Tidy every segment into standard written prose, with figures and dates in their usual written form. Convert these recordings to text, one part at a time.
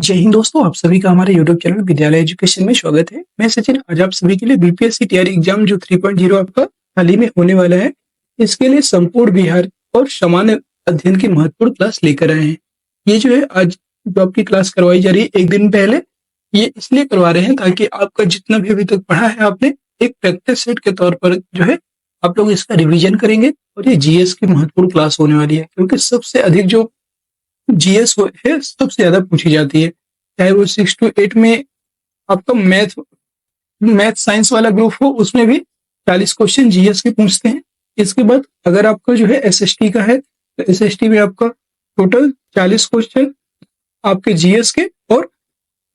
जय हिंद दोस्तों, आप सभी का हमारे यूट्यूब चैनल विद्यालय एजुकेशन में स्वागत है। मैं सचिन। आज आप सभी के लिए बीपीएससी टीआरई एग्जाम जो 3.0 आपका हाल ही में होने वाला है, इसके लिए संपूर्ण बिहार और सामान्य अध्ययन की महत्वपूर्ण क्लास लेकर आए हैं। ये जो है आज जो आपकी क्लास करवाई जा रही है एक दिन पहले, ये इसलिए करवा रहे हैं ताकि आपका जितना भी अभी तक पढ़ा है आपने, एक प्रैक्टिस सेट के तौर पर जो है आप लोग इसका रिविजन करेंगे। और ये जीएस की महत्वपूर्ण क्लास होने वाली है, क्योंकि सबसे अधिक जो जीएस है सबसे ज्यादा पूछी जाती है। चाहे वो 6 to 8 में आपका मैथ साइंस वाला ग्रुप हो, उसमें भी 40 क्वेश्चन जीएस के पूछते हैं। इसके बाद अगर आपका जो है एसएसटी का है, तो एसएसटी में आपका टोटल 40 क्वेश्चन आपके जीएस के, और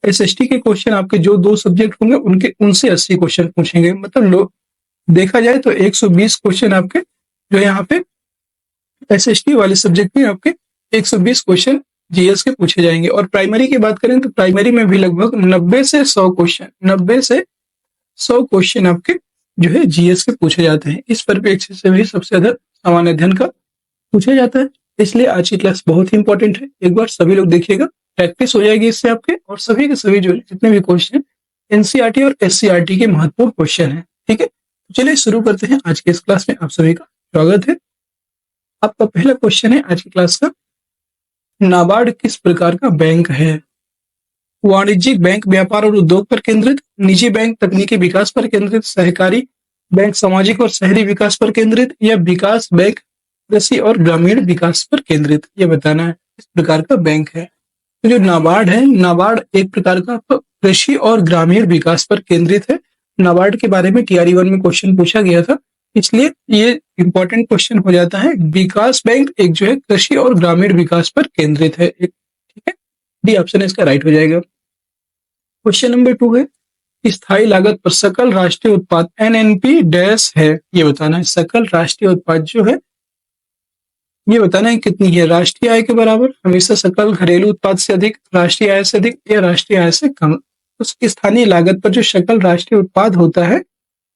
एसएसटी के क्वेश्चन आपके जो 2 सब्जेक्ट होंगे उनके उनसे 80 क्वेश्चन पूछेंगे। मतलब देखा जाए तो 120 क्वेश्चन आपके जो यहाँ पे एसएसटी वाले सब्जेक्ट में आपके 120 क्वेश्चन जीएस के पूछे जाएंगे। और प्राइमरी की बात करें तो प्राइमरी में भी लगभग 90 से 100 क्वेश्चन आपके जो है जीएस के पूछे जाते हैं। इस परिप्रेक्ष्य से भी सबसे ज्यादा सामान्य अध्ययन का पूछा जाता है। इसलिए आज की क्लास बहुत ही इंपॉर्टेंट है। एक बार सभी लोग देखिएगा, प्रैक्टिस हो जाएगी इससे आपके, और सभी के सभी जो जितने भी क्वेश्चन एनसीईआरटी और एससीईआरटी के महत्वपूर्ण क्वेश्चन है। ठीक है, तो चलिए शुरू करते हैं आज के इस क्लास में। आप सभी का स्वागत है। आपका पहला क्वेश्चन है आज की क्लास का, नाबार्ड किस प्रकार का बैंक है? वाणिज्यिक बैंक व्यापार और उद्योग पर केंद्रित, निजी बैंक तकनीकी विकास पर केंद्रित, सहकारी बैंक सामाजिक और शहरी विकास पर केंद्रित, या विकास बैंक कृषि और ग्रामीण विकास पर केंद्रित? ये बताना है किस प्रकार का बैंक है। तो जो नाबार्ड है, नाबार्ड एक प्रकार का कृषि और ग्रामीण विकास पर केंद्रित है। नाबार्ड के बारे में टीआरई 1 में क्वेश्चन पूछा गया था, इसलिए ये इंपॉर्टेंट क्वेश्चन हो जाता है। विकास बैंक एक जो है कृषि और ग्रामीण विकास पर केंद्रित है। ठीक है, डी ऑप्शन इसका राइट हो जाएगा। क्वेश्चन नंबर 2 है, स्थायी लागत पर सकल राष्ट्रीय उत्पाद एनएनपी डैश है। ये बताना है सकल राष्ट्रीय उत्पाद जो है ये बताना है कितनी है। राष्ट्रीय आय के बराबर, हमेशा सकल घरेलू उत्पाद से अधिक, राष्ट्रीय आय से अधिक, या राष्ट्रीय आय से कम। उस स्थानीय लागत पर जो सकल राष्ट्रीय उत्पाद होता है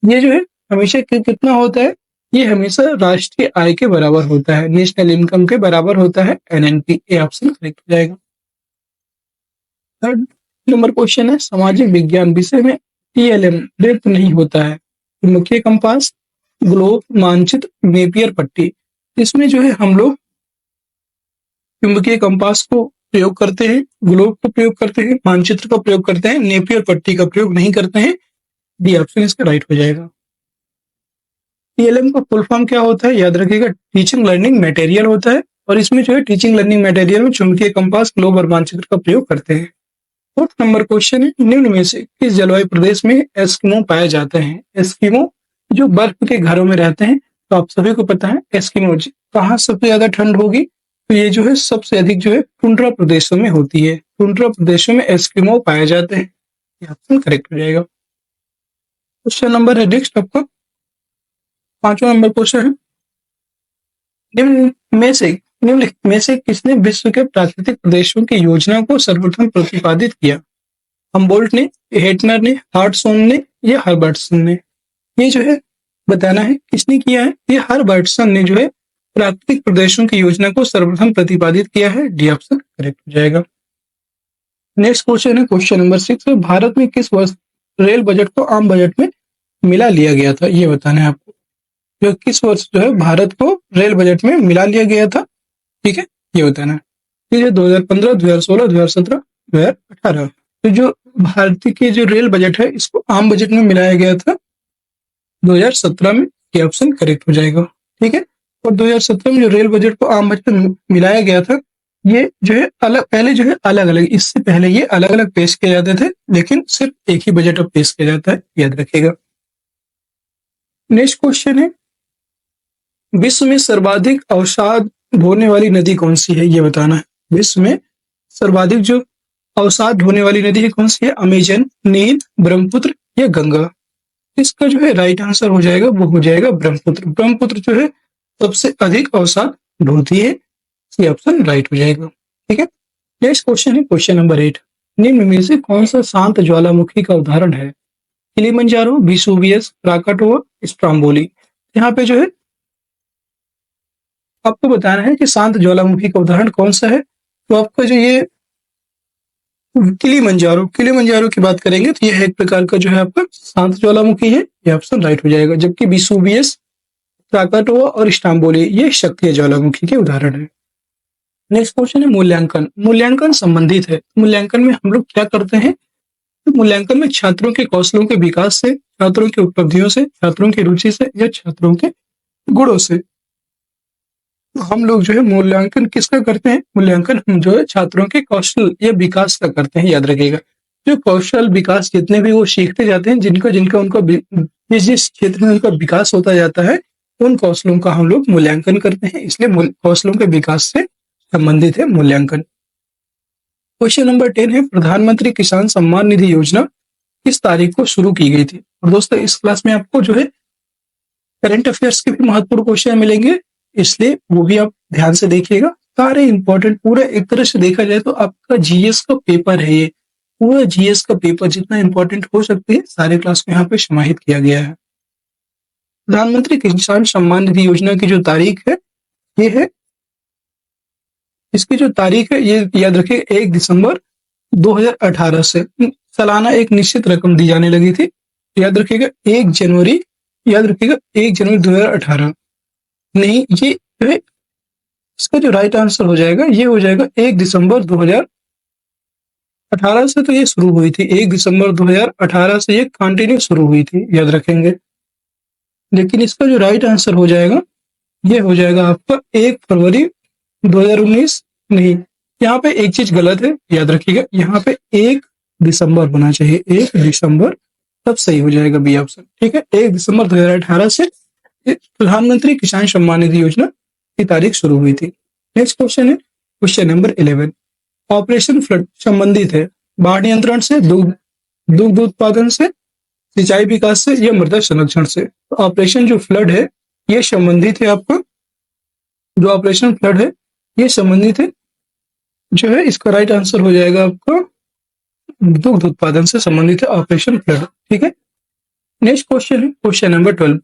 ये जो है हमेशा कितना होता है, ये हमेशा राष्ट्रीय आय के बराबर होता है, नेशनल इनकम के बराबर होता है एनएनपी। ए ऑप्शन करेक्ट हो जाएगा। थर्ड नंबर क्वेश्चन है, सामाजिक विज्ञान विषय में टीएलएम प्रयुक्त नहीं होता है। चुंबकीय कंपास, ग्लोब, मानचित्र, नेपियर पट्टी। इसमें जो है हम लोग चुंबकीय कंपास को प्रयोग करते हैं, ग्लोब को प्रयोग करते हैं, मानचित्र का प्रयोग करते हैं, नेपियर पट्टी का प्रयोग नहीं करते हैं। डी ऑप्शन इसका राइट हो जाएगा। टीएलएम का फुल फॉर्म क्या होता है, याद रखिएगा, टीचिंग लर्निंग मटेरियल होता है। और इसमें जो है टीचिंग लर्निंग मटेरियल में चुंबकीय कंपास, ग्लोब और मानचित्र का प्रयोग करते हैं। फोर्थ नंबर क्वेश्चन है, निम्न में से किस जलवायु प्रदेश में एस्किमो पाए जाते हैं? एस्किमो जो बर्फ के घरों में रहते हैं, तो आप सभी को पता है एस्किमो कहाँ सबसे ज्यादा ठंड होगी, तो ये जो है सबसे अधिक जो है टुंड्रा प्रदेशों में होती है। टुंड्रा प्रदेशों में एस्किमो पाए जाते हैं। ये ऑप्शन करेक्ट हो जाएगा। क्वेश्चन नंबर है नेक्स्ट आपका 5वां नंबर क्वेश्चन है, निम्नलिखित में से किसने विश्व के प्राकृतिक प्रदेशों की योजना को सर्वप्रथम प्रतिपादित किया? हम्बोल्ट ने, हेटनर ने, हार्टसोन ने, या हर्बर्टसन ने? ये जो है बताना है किसने किया है। ये हर्बर्टसन ने जो है प्राकृतिक प्रदेशों की योजना को सर्वप्रथम प्रतिपादित किया है। डी ऑप्शन करेक्ट हो जाएगा। नेक्स्ट क्वेश्चन है क्वेश्चन नंबर 6 है, भारत में किस वर्ष रेल बजट को आम बजट में मिला लिया गया था? ये बताना है आपको, जो किस वर्ष जो है भारत को रेल बजट में मिला लिया गया था। ठीक है, ये बताना है। ठीक है, 2015, 2016, 2017, 2018। तो जो भारतीय के जो रेल बजट है इसको आम बजट में मिलाया गया था 2017 में। ये ऑप्शन करेक्ट हो जाएगा। ठीक है, और 2017 में जो रेल बजट को आम बजट में मिलाया गया था, ये जो है अलग, पहले जो है अलग अलग, इससे पहले ये अलग अलग पेश किए जाते थे, लेकिन सिर्फ एक ही बजट अब पेश किया जाता है, याद रखिएगा। नेक्स्ट क्वेश्चन है, विश्व में सर्वाधिक अवसाद ढोने वाली नदी कौन सी है? ये बताना है। विश्व में सर्वाधिक जो अवसाद ढोने वाली नदी है कौन सी है? अमेजन, नील, ब्रह्मपुत्र, या गंगा? इसका जो है राइट आंसर हो जाएगा, वो हो जाएगा ब्रह्मपुत्र। ब्रह्मपुत्र जो है सबसे अधिक अवसाद ढोती है। ये ऑप्शन राइट हो जाएगा। ठीक है, नेक्स्ट क्वेश्चन है क्वेश्चन नंबर 8, निम्न में से कौन सा शांत ज्वालामुखी का उदाहरण है? Kilimanjaro, Vesuvius, Krakatoa, Stromboli? यहाँ पे जो है आपको बताना है कि शांत ज्वालामुखी का उदाहरण कौन सा है। तो आपका जो ये किलिमंजारो की बात करेंगे तो यह एक प्रकार का जो है आपका शांत ज्वालामुखी है, ये ऑप्शन राइट हो जाएगा। जबकि विसुवियस, क्राकाटोआ और स्टाम्बोली ये सक्रिय ज्वालामुखी के उदाहरण है। नेक्स्ट क्वेश्चन है मूल्यांकन। मूल्यांकन संबंधित है। मूल्यांकन में हम लोग क्या करते हैं? तो मूल्यांकन में छात्रों के कौशलों के विकास से, छात्रों की उपलब्धियों से, छात्रों की रुचि से या छात्रों के गुणों से। तो हम लोग जो है मूल्यांकन किसका करते हैं? मूल्यांकन हम जो है छात्रों के कौशल या विकास का करते हैं, याद रखिएगा। जो कौशल विकास जितने भी वो सीखते जाते हैं, जिनका जिनका उनका जिस जिस क्षेत्र में उनका विकास होता जाता है, उन कौशलों का हम लोग मूल्यांकन करते हैं। इसलिए कौशलों के विकास से संबंधित है मूल्यांकन। क्वेश्चन नंबर 10 है प्रधानमंत्री किसान सम्मान निधि योजना किस तारीख को शुरू की गई थी? और दोस्तों इस क्लास में आपको जो है करंट अफेयर्स के भी महत्वपूर्ण क्वेश्चन मिलेंगे, इसलिए वो भी आप ध्यान से देखिएगा। सारे इंपॉर्टेंट, पूरा एक तरह से देखा जाए तो आपका जीएस का पेपर है ये। पूरा जीएस का पेपर जितना इंपॉर्टेंट हो सकते हैं सारे क्लास में यहाँ पे समाहित किया गया है। प्रधानमंत्री किसान सम्मान निधि योजना की जो तारीख है ये है, इसकी जो तारीख है ये याद रखिए 1 दिसंबर 2018 से सालाना एक निश्चित रकम दी जाने लगी थी। याद रखिएगा 1 जनवरी 2018। नहीं, ये जो है इसका जो राइट आंसर हो जाएगा ये हो जाएगा 1 दिसंबर 2018 से तो ये शुरू हुई थी। 1 दिसंबर 2018 से ये कंटिन्यू शुरू हुई थी, याद रखेंगे। लेकिन इसका जो राइट आंसर हो जाएगा ये हो जाएगा आपका 1 फरवरी 2019। नहीं, यहाँ पे एक चीज गलत है, याद रखिएगा। यहाँ पे 1 दिसंबर होना चाहिए, 1 दिसंबर, तब सही हो जाएगा बी ऑप्शन। ठीक है, 1 दिसंबर 2018 से प्रधानमंत्री किसान सम्मान निधि योजना की तारीख शुरू हुई थी। नेक्स्ट क्वेश्चन है क्वेश्चन नंबर 11। ऑपरेशन फ्लड संबंधित है बाढ़ नियंत्रण से, दुग्ध उत्पादन से, सिंचाई विकास से या मृदा संरक्षण से। तो ऑपरेशन जो फ्लड है ये संबंधित है आपका, जो ऑपरेशन फ्लड है ये संबंधित है जो है, इसका राइट आंसर हो जाएगा आपका दुग्ध उत्पादन से संबंधित है ऑपरेशन फ्लड। ठीक है, नेक्स्ट क्वेश्चन है क्वेश्चन नंबर 12।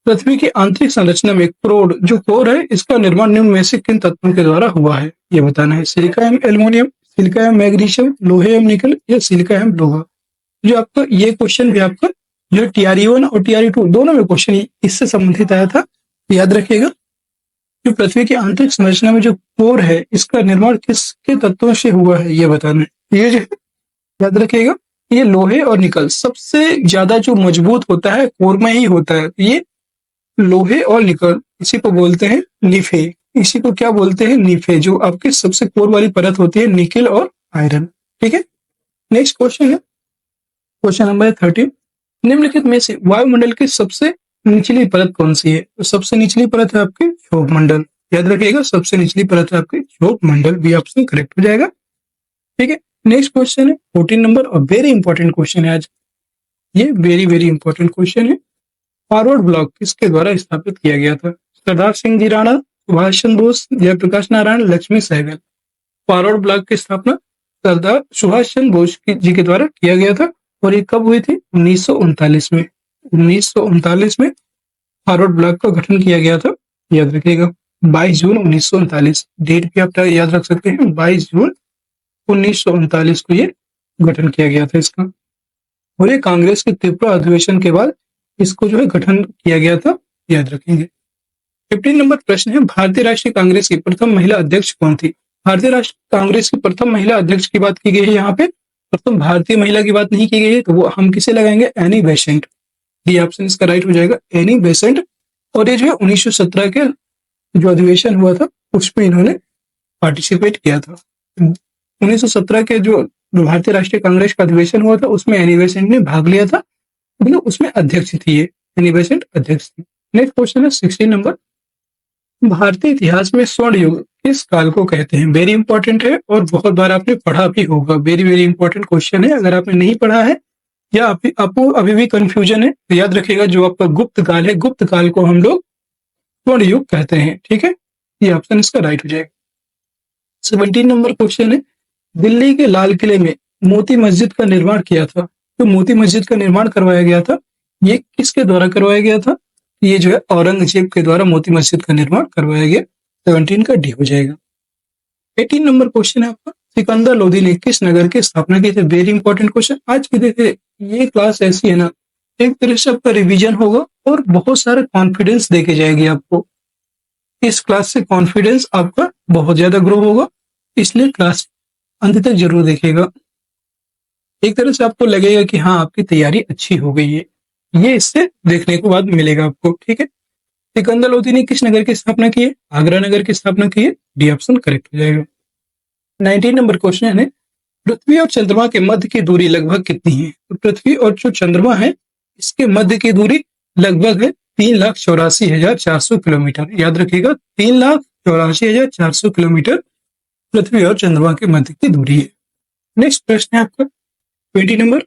पृथ्वी की आंतरिक संरचना में कोर, जो कोर है इसका निर्माण निम्न में से किन तत्वों के द्वारा हुआ है, ये बताना है। सिलिका एवं एल्युमिनियम, सिलिका एवं मैग्नीशियम, लोहे एवं निकल या सिलिका एवं लोहा। जो आपका ये क्वेश्चन भी आपका जो TRE1 और TRE2 दोनों में क्वेश्चन इससे संबंधित आया था, याद रखिएगा। जो पृथ्वी की आंतरिक संरचना में जो कोर है इसका निर्माण किसके तत्वों से हुआ है, ये बताना है। ये जो याद रखिएगा, ये लोहे और निकल सबसे ज्यादा जो मजबूत होता है कोर में ही होता है। ये लोहे और निकल, इसी को बोलते हैं निफे। इसी को क्या बोलते हैं? निफे। जो आपके सबसे कोर वाली परत होती है निकल और आयरन। ठीक है, नेक्स्ट क्वेश्चन है क्वेश्चन नंबर 13। निम्नलिखित में से वायुमंडल की सबसे निचली परत कौन सी है? तो सबसे निचली परत है आपकी क्षोभ मंडल। याद रखिएगा, सबसे निचली परत है आपकी क्षोभ मंडल, बी ऑप्शन करेक्ट हो जाएगा। ठीक है, नेक्स्ट क्वेश्चन है 14 नंबर और वेरी इंपॉर्टेंट क्वेश्चन है आज ये, वेरी वेरी इंपॉर्टेंट क्वेश्चन है। फॉरवर्ड ब्लॉक किसके द्वारा स्थापित किया गया था? सरदार सिंह जी राणा, सुभाष चंद्र बोस, जयप्रकाश नारायण, लक्ष्मी सहगल। फॉरवर्ड ब्लॉक की स्थापना सरदार सुभाष चंद्र बोस जी के द्वारा किया गया था और ये कब हुई थी? 1939 में। 1939 में फॉरवर्ड ब्लॉक का गठन किया गया था, याद रखिएगा। 22 जून 1939 डेट भी आप याद रख सकते हैं। 22 जून 1939 को ये गठन किया गया था इसका। और ये कांग्रेस के त्रिपुरा अधिवेशन के बाद इसको जो है गठन किया गया था, याद रखेंगे। 15 नंबर प्रश्न है भारतीय राष्ट्रीय कांग्रेस की प्रथम महिला अध्यक्ष कौन थी? भारतीय राष्ट्रीय कांग्रेस की प्रथम महिला अध्यक्ष की बात की गई है यहाँ पे, प्रथम भारतीय महिला की बात नहीं की गई है, तो वो हम किसे लगाएंगे? Annie Besant. डी ऑप्शन इसका राइट हो जाएगा, एनी बेसेंट। और ये जो है 1917 के जो अधिवेशन हुआ था उसमें इन्होंने पार्टिसिपेट किया था। 1917 के जो भारतीय राष्ट्रीय कांग्रेस का अधिवेशन हुआ था उसमें एनी बेसेंट ने भाग लिया था, मतलब उसमें अध्यक्ष थी ये, एनी बेसेंट अध्यक्ष थी। नेक्स्ट क्वेश्चन है 16 नंबर। भारतीय इतिहास में स्वर्ण युग किस काल को कहते हैं? वेरी इंपॉर्टेंट है और बहुत बार आपने पढ़ा भी होगा। वेरी वेरी इंपॉर्टेंट क्वेश्चन है। अगर आपने नहीं पढ़ा है या आपको अभी भी कंफ्यूजन है तो याद रखिएगा, जो आपका गुप्त काल है, गुप्त काल को हम लोग स्वर्ण युग कहते हैं। ठीक है, ये ऑप्शन इसका राइट हो जाएगा। 17 नंबर क्वेश्चन है दिल्ली के लाल किले में मोती मस्जिद का निर्माण किया था। तो मोती मस्जिद का निर्माण करवाया गया था, ये किसके द्वारा करवाया गया था? ये जो है औरंगजेब के द्वारा मोती मस्जिद का निर्माण करवाया गया। 17 का डी हो जाएगा। 18 नंबर क्वेश्चन है आपका सिकंदर लोदी ने किस नगर की स्थापना की थी? Very important question. आज की देखिए ये क्लास ऐसी है ना, एक तरह से आपका रिवीजन होगा और बहुत सारा कॉन्फिडेंस देके जाएगी आपको। इस क्लास से कॉन्फिडेंस आपका बहुत ज्यादा ग्रो होगा, इसलिए क्लास अंत तक जरूर देखिएगा। एक तरह से आपको लगेगा कि हाँ आपकी तैयारी अच्छी हो गई है, ये इससे देखने के बाद मिलेगा आपको। ठीक है, सिकंदर लोदी ने किस नगर की स्थापना की है? आगरा नगर की स्थापना की है। डी ऑप्शन करेक्ट हो जाएगा। 19 नंबर क्वेश्चन है, पृथ्वी और चंद्रमा के मध्य की दूरी लगभग कितनी है? तो पृथ्वी और जो चंद्रमा है इसके मध्य की दूरी लगभग है 3,84,400 किलोमीटर। याद रखिएगा 3,84,400 किलोमीटर पृथ्वी और चंद्रमा के मध्य की दूरी है। नेक्स्ट प्रश्न है आपका 20 नंबर,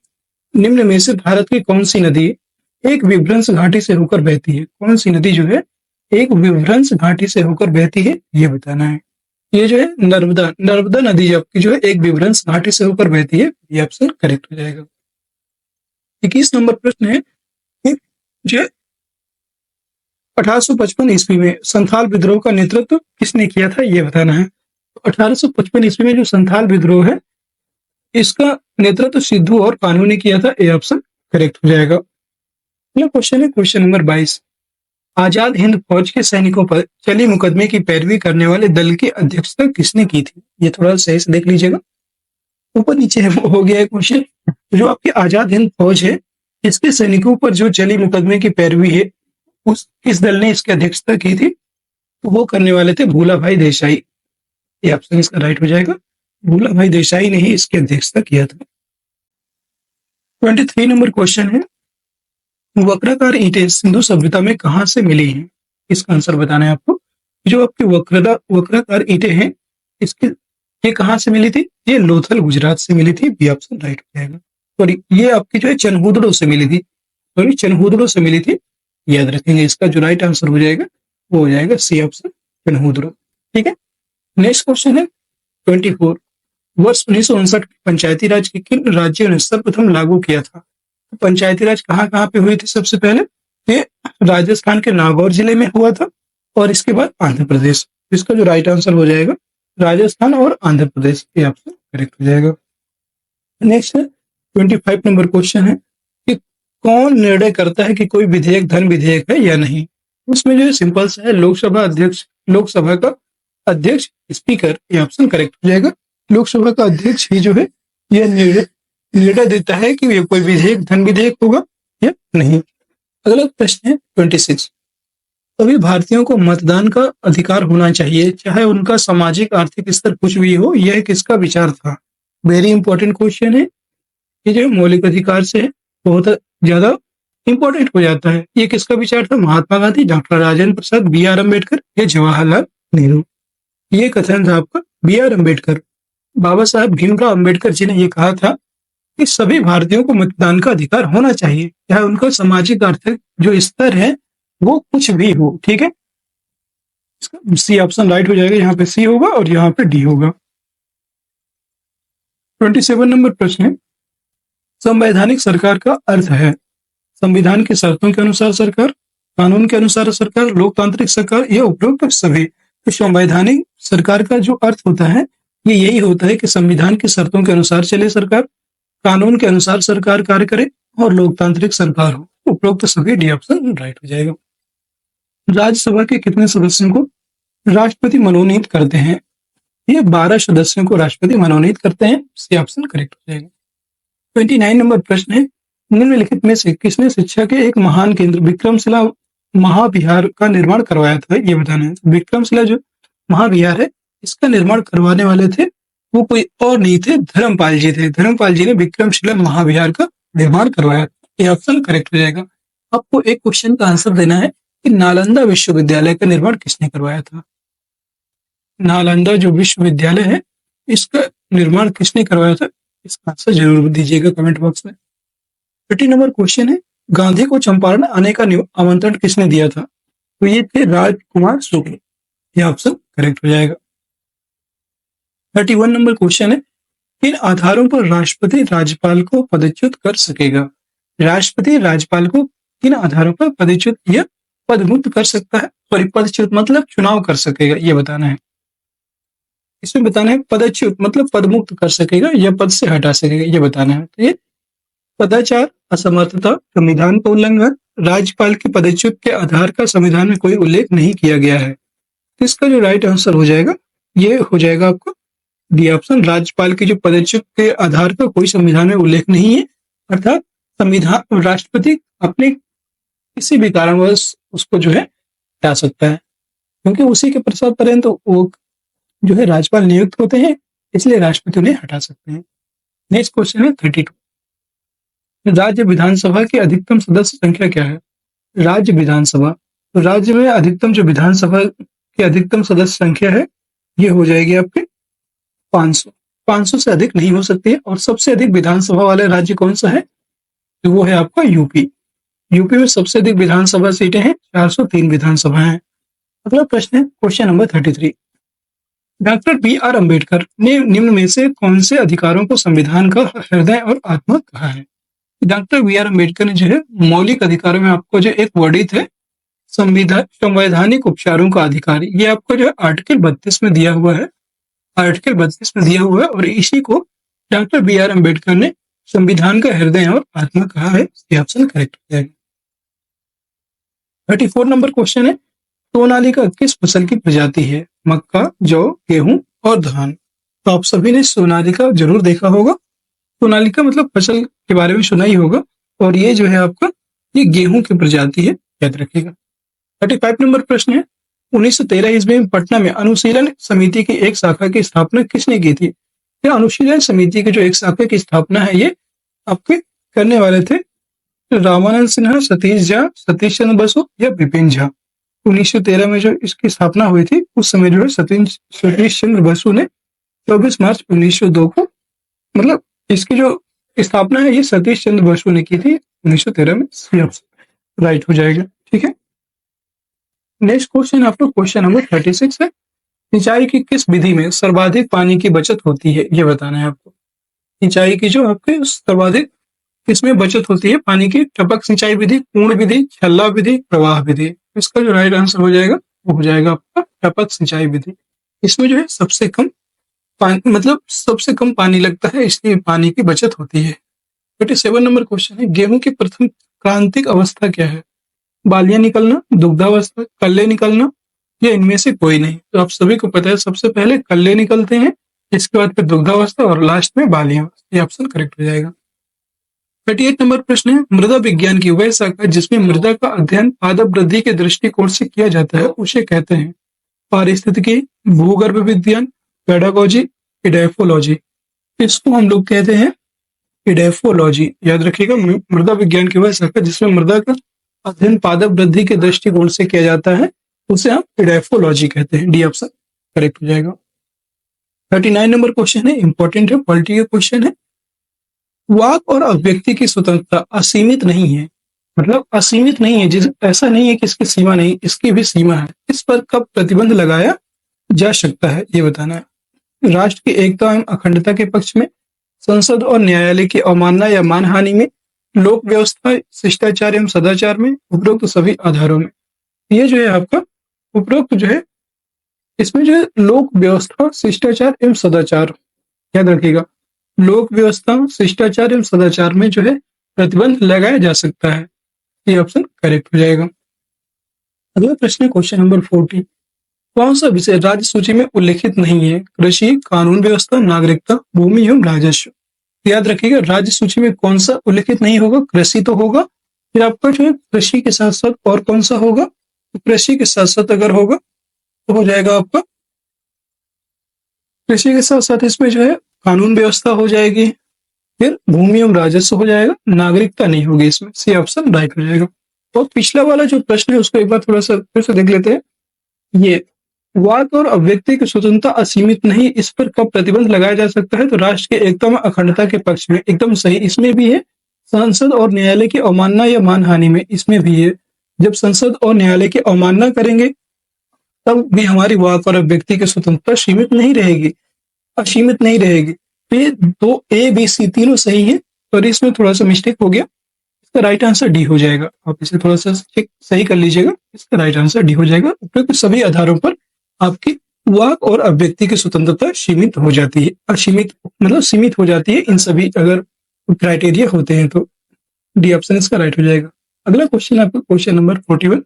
निम्न में से भारत की कौन सी नदी एक विभ्रंश घाटी से होकर बहती है? कौन सी नदी जो है एक विभ्रंश घाटी से होकर बहती है, ये बताना है। ये जो है नर्मदा नदी आपकी जो है एक विभ्रंश घाटी से होकर बहती है। ये ऑप्शन करेक्ट हो जाएगा। 21 नंबर प्रश्न है कि जो 1855 ईस्वी में संथाल विद्रोह का नेतृत्व किसने किया था, ये बताना है। तो 1855 ईस्वी में जो संथाल विद्रोह है इसका नेतृत्व सिद्धू और कान्हू ने किया था। ये ऑप्शन करेक्ट हो जाएगा। अगला क्वेश्चन है क्वेश्चन नंबर 22, आजाद हिंद फौज के सैनिकों पर चली मुकदमे की पैरवी करने वाले दल की अध्यक्षता किसने की थी? ये थोड़ा सही से देख लीजिएगा, ऊपर नीचे हो गया है क्वेश्चन। जो आपकी आजाद हिंद फौज है इसके सैनिकों पर जो चली मुकदमे की पैरवी है उस किस दल ने इसकी अध्यक्षता की थी? तो वो करने वाले थे भूला भाई देसाई। ये ऑप्शन इसका राइट हो जाएगा, भूला भाई देसाई ने ही इसकी अध्यक्षता किया था। 23 नंबर क्वेश्चन है, वक्राकार ईंटें सिंधु सभ्यता में कहां से मिली हैं? इसका आंसर बताना है आपको। जो आपकी वक्राकार ईंटें हैं इसके ये कहां से मिली थी? ये लोथल गुजरात से मिली थी। बी ऑप्शन राइट हो जाएगा। सॉरी, ये आपकी जो है चनहुदड़ो से मिली थी। सॉरी, चनहुदड़ो से मिली थी। याद रखेंगे, इसका जो राइट आंसर हो जाएगा वो हो जाएगा सी ऑप्शन, चनहुदड़ो। ठीक है, नेक्स्ट क्वेश्चन है 24, वर्ष 1959 पंचायती राज के किन राज्यों ने सर्वप्रथम लागू किया था? पंचायती राज कहाँ कहाँ पे हुई थी? सबसे पहले ये राजस्थान के नागौर जिले में हुआ था और इसके बाद आंध्र प्रदेश। इसका जो राइट आंसर हो जाएगा राजस्थान और आंध्र प्रदेश। ये ऑप्शन करेक्ट हो जाएगा। नेक्स्ट है 25 नंबर क्वेश्चन है कि कौन निर्णय करता है कि कोई विधेयक धन विधेयक है या नहीं? उसमें जो है सिंपल सा है, लोकसभा का अध्यक्ष, स्पीकर। ये ऑप्शन करेक्ट हो जाएगा। लोकसभा का अध्यक्ष ही जो है यह निर्णय देता है कि ये कोई विधेयक धन विधेयक होगा या नहीं। अगला प्रश्न है 26, सभी भारतीयों को मतदान का अधिकार होना चाहिए चाहे उनका सामाजिक आर्थिक स्तर कुछ भी हो, यह किसका विचार था? वेरी इंपॉर्टेंट क्वेश्चन है। ये जो मौलिक अधिकार से बहुत ज्यादा इंपॉर्टेंट हो जाता है। ये किसका विचार था? Mahatma Gandhi, doctor Rajendra Prasad, B R Ambedkar या जवाहरलाल नेहरू? ये कथन था आपका बी आर अम्बेडकर। बाबा साहब भीमराव अम्बेडकर जी ने यह कहा था कि सभी भारतीयों को मतदान का अधिकार होना चाहिए चाहे उनका सामाजिक आर्थिक जो स्तर है वो कुछ भी हो। ठीक है, इसका सी ऑप्शन राइट हो जाएगा। यहाँ पे सी होगा और यहाँ पे डी होगा। 27 नंबर प्रश्न है, संवैधानिक सरकार का अर्थ है संविधान की शर्तों के अनुसार सरकार, कानून के अनुसार सरकार, लोकतांत्रिक सरकार या उपरोक्त सभी। तो संवैधानिक सरकार का जो अर्थ होता है ये यही होता है कि संविधान की शर्तों के अनुसार चले सरकार, कानून के अनुसार सरकार कार्य करे और लोकतांत्रिक सरकार हो। उपरोक्त सभी डी ऑप्शन राइट हो जाएगा। राज्यसभा के कितने सदस्यों को राष्ट्रपति मनोनीत करते हैं? ये 12 सदस्यों को राष्ट्रपति मनोनीत करते हैं। सी ऑप्शन करेक्ट हो जाएगा। 29 नंबर प्रश्न है, निम्नलिखित में से किसने शिक्षा के एक महान केंद्र विक्रमशिला महाविहार का निर्माण करवाया था? ये बताना है। विक्रमशिला जो महाविहार है इसका निर्माण करवाने वाले थे वो कोई और नहीं थे, धर्मपाल जी थे। धर्मपाल जी ने विक्रमशिला महाविहार का निर्माण करवाया। ये ऑप्शन करेक्ट हो जाएगा। आपको एक क्वेश्चन का आंसर देना है कि नालंदा विश्वविद्यालय का निर्माण किसने करवाया था? नालंदा जो विश्वविद्यालय है इसका निर्माण किसने करवाया था? इसका आंसर जरूर दीजिएगा कमेंट बॉक्स में। 30 नंबर क्वेश्चन है, गांधी को चंपारण आने का आमंत्रण किसने दिया था? तो ये थे राजकुमार शुक्ल। ये ऑप्शन करेक्ट हो जाएगा। 31 नंबर क्वेश्चन है, किन आधारों पर राष्ट्रपति राज्यपाल को पदच्युत कर सकेगा? राष्ट्रपति राज्यपाल को किन आधारों पर पदच्युत या पदमुक्त कर सकता है? सॉरी, पदच्युत मतलब चुनाव कर सकेगा, ये बताना है। इसमें बताना है पदच्युत मतलब पदमुक्त कर सकेगा या पद से हटा सकेगा, ये बताना है। तो ये पदाचार, असमर्थता, संविधान का उल्लंघन, राज्यपाल की पदच्युत के आधार का संविधान में कोई उल्लेख नहीं किया गया है। तो इसका जो राइट आंसर हो जाएगा, ये हो जाएगा आपको डी ऑप्शन। राज्यपाल की जो पदच्युत के आधार का कोई संविधान में उल्लेख नहीं है, अर्थात संविधान राष्ट्रपति अपने किसी भी कारणवश उसको जो है हटा सकता है, क्योंकि उसी के प्रसाद पर्यंत तो वो जो है राज्यपाल नियुक्त होते हैं, इसलिए राष्ट्रपति उन्हें हटा सकते हैं। नेक्स्ट क्वेश्चन है 32। राज्य विधानसभा की अधिकतम सदस्य संख्या क्या है? राज्य विधानसभा, तो राज्य में अधिकतम जो विधानसभा की अधिकतम सदस्य संख्या है, ये हो जाएगी आपके 500। 500 से अधिक नहीं हो सकती है। और सबसे अधिक विधानसभा वाला राज्य कौन सा है? तो वो है आपका यूपी। यूपी में सबसे अधिक विधानसभा सीटें हैं, 403 विधानसभा हैं। अगला प्रश्न है question number 33। Doctor B R Ambedkar ने निम्न में से कौन से अधिकारों को संविधान का हृदय और आत्मा कहा है? डॉक्टर बी आर अम्बेडकर ने जो है मौलिक अधिकारों में आपको जो एक वर्णित है संवैधानिक उपचारों का अधिकार, ये आपको जो है आर्टिकल 32 में दिया हुआ है। आर्टिकल 32 में दिया हुआ है और इसी को डॉक्टर बी आर अम्बेडकर ने संविधान का हृदय और आत्मा कहा है। ये ऑप्शन करेक्ट हो जाएगा। 34 नंबर क्वेश्चन है सोनालिका किस फसल की प्रजाति है? मक्का, जौ, गेहूं और धान। तो आप सभी ने सोनालिका जरूर देखा होगा। सोनालिका मतलब फसल के बारे में सुना ही होगा, और ये जो है आपका ये गेहूं की प्रजाति है, याद रखिएगा। 35 नंबर प्रश्न है 1913 ईस्वी में पटना में अनुशीलन समिति की एक शाखा की स्थापना किसने की थी? ये अनुशीलन समिति की जो एक शाखा की स्थापना है, ये आपके करने वाले थे रामानंद सिन्हा, सतीश झा, सतीश चंद्र बसु या विपिन झा। 1913 में जो इसकी स्थापना हुई थी, उस समय जो है सतीश चंद्र बसु ने 24 मार्च 1902 को, मतलब इसकी जो स्थापना है ये सतीश चंद्र बसु ने की थी 1913 में। राइट हो जाएगा। ठीक है। नेक्स्ट क्वेश्चन आपको क्वेश्चन नंबर 36 है सिंचाई की किस विधि में सर्वाधिक पानी की बचत होती है? ये बताना है आपको। सिंचाई की जो आपके सर्वाधिक किसमें बचत होती है पानी की? टपक सिंचाई विधि, पूर्ण विधि, छल्ला विधि, प्रवाह विधि। इसका जो राइट आंसर हो जाएगा वो हो जाएगा आपका टपक सिंचाई विधि। इसमें जो है सबसे कम पानी, मतलब सबसे कम पानी लगता है, इसलिए पानी की बचत होती है। 37 नंबर क्वेश्चन है गेहूं की प्रथम क्रांतिक अवस्था क्या है? बालियां निकलना, दुग्धावस्था, कल्ले निकलना या इनमें से कोई नहीं। तो आप सभी को पता है सबसे पहले कल्ले निकलते हैं, इसके बाद फिर दुग्धावस्था और लास्ट में बालियां। ये ऑप्शन करेक्ट हो जाएगा। 38 नंबर प्रश्न है मृदा विज्ञान की वह शाखा जिसमें मृदा का अध्ययन पादप वृद्धि के दृष्टिकोण से किया जाता है उसे कहते हैं? पारिस्थितिकी, भूगर्भ विज्ञान, पेडागोजी, इडेफोलॉजी। इसको हम लोग कहते हैं इडेफोलॉजी। याद रखिएगा, मृदा विज्ञान की वह शाखा जिसमें मृदा का अध्ययन पादप वृद्धि के दृष्टिकोण से किया जाता है उसे हम इडेफोलॉजी कहते हैं। डी ऑप्शन करेक्ट हो जाएगा। 39 नंबर क्वेश्चन है इंपॉर्टेंट है, पॉलिटी का क्वेश्चन है वाक और अभिव्यक्ति की स्वतंत्रता असीमित नहीं है, मतलब असीमित नहीं है, जिस ऐसा नहीं है कि इसकी सीमा नहीं, इसकी भी सीमा है। इस पर कब प्रतिबंध लगाया जा सकता है ये बताना है। राष्ट्र की एकता एवं अखंडता के पक्ष में, संसद और न्यायालय की अवमानना या मानहानि में, लोक व्यवस्था, शिष्टाचार एवं सदाचार में, उपरोक्त सभी आधारों में। ये जो है आपका उपरोक्त जो है इसमें जो है लोक व्यवस्था, शिष्टाचार एवं सदाचार, याद रखिएगा लोक व्यवस्था, शिष्टाचार एवं सदाचार में जो है प्रतिबंध लगाया जा सकता है। ये ऑप्शन करेक्ट हो जाएगा। अगला प्रश्न है क्वेश्चन नंबर 40। कौन सा विषय राज्य सूची में उल्लेखित नहीं है? कृषि, कानून व्यवस्था, नागरिकता, भूमि एवं राजस्व। याद रखिएगा राज्य सूची में कौन सा उल्लेखित नहीं होगा? कृषि तो होगा, फिर आपका जो है कृषि के साथ साथ और कौन सा होगा? तो कृषि के साथ साथ अगर होगा तो हो जाएगा आपका कृषि के साथ साथ इसमें जो है कानून व्यवस्था हो जाएगी, फिर भूमि एवं राजस्व हो जाएगा, नागरिकता नहीं होगी इसमें। सी ऑप्शन राइट हो जाएगा। और पिछला वाला जो प्रश्न है उसको एक बार थोड़ा सा फिर से देख लेते हैं। ये वाक और अभिव्यक्ति की स्वतंत्रता असीमित नहीं, इस पर कब प्रतिबंध लगाया जा सकता है? तो राष्ट्र के एकता में अखंडता के पक्ष में, एकदम सही, इसमें भी है। संसद और न्यायालय की अवमानना या मानहानि में, इसमें भी है। जब संसद और न्यायालय की अवमानना करेंगे तब भी हमारी वाक और अभिव्यक्ति की स्वतंत्रता सीमित नहीं रहेगी, असीमित नहीं रहेगी। तो ये दो ए बी सी तीनों सही है, और इसमें थोड़ा सा मिस्टेक हो गया। इसका राइट आंसर डी हो जाएगा। आप इसे थोड़ा सा चेक सही कर लीजिएगा। इसका राइट आंसर डी हो जाएगा। उपयुक्त सभी आधारों पर आपकी वाक और अभिव्यक्ति की स्वतंत्रता सीमित हो जाती है, असीमित मतलब सीमित हो जाती है इन सभी अगर क्राइटेरिया होते हैं तो डी ऑप्शन इसका राइट हो जाएगा। अगला क्वेश्चन आपका क्वेश्चन नंबर 41।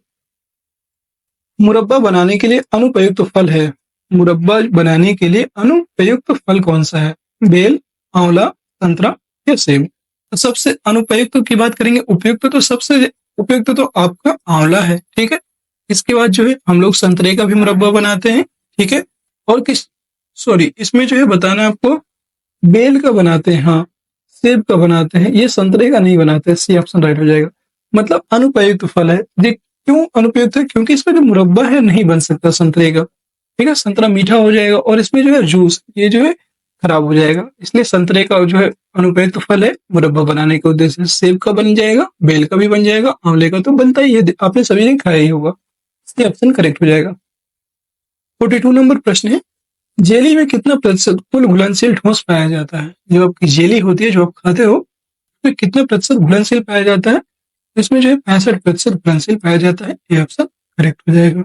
मुरब्बा बनाने के लिए अनुपयुक्त फल है। मुरब्बा बनाने के लिए अनुपयुक्त फल कौन सा है? बेल, आंवला, संतरा या सेब? तो सबसे अनुपयुक्त की बात करेंगे, उपयुक्त तो सबसे उपयुक्त तो आपका आंवला है, ठीक है। इसके बाद जो है हम लोग संतरे का भी मुरब्बा बनाते हैं, ठीक है। और इसमें जो है बताना है आपको बेल का बनाते हैं, हाँ। सेब का बनाते हैं, ये संतरे का नहीं बनाते। सी ऑप्शन राइट हो जाएगा। मतलब अनुपयुक्त फल है। देख क्यों अनुपयुक्त है? क्योंकि इसमें जो मुरब्बा है नहीं बन सकता संतरे का, ठीक है। संतरा मीठा हो जाएगा और इसमें जो है जूस ये जो है खराब हो जाएगा, इसलिए संतरे का जो है अनुपयुक्त फल है मुरब्बा बनाने के उद्देश्य से। सेब का बन जाएगा, बेल का भी बन जाएगा, आंवले का तो बनता ही है, आपने सभी ने खाया ही होगा। इसलिए ऑप्शन करेक्ट हो जाएगा। 42 नंबर प्रश्न है, जेली में कितना प्रतिशत कुल घुलनशील ठोस पाया जाता है? जो आपकी जेली होती है जो आप खाते हो उसमें कितना प्रतिशत घुलनशील पाया जाता है? इसमें जो है 65% घुलनशील पाया जाता है। ये ऑप्शन करेक्ट हो जाएगा।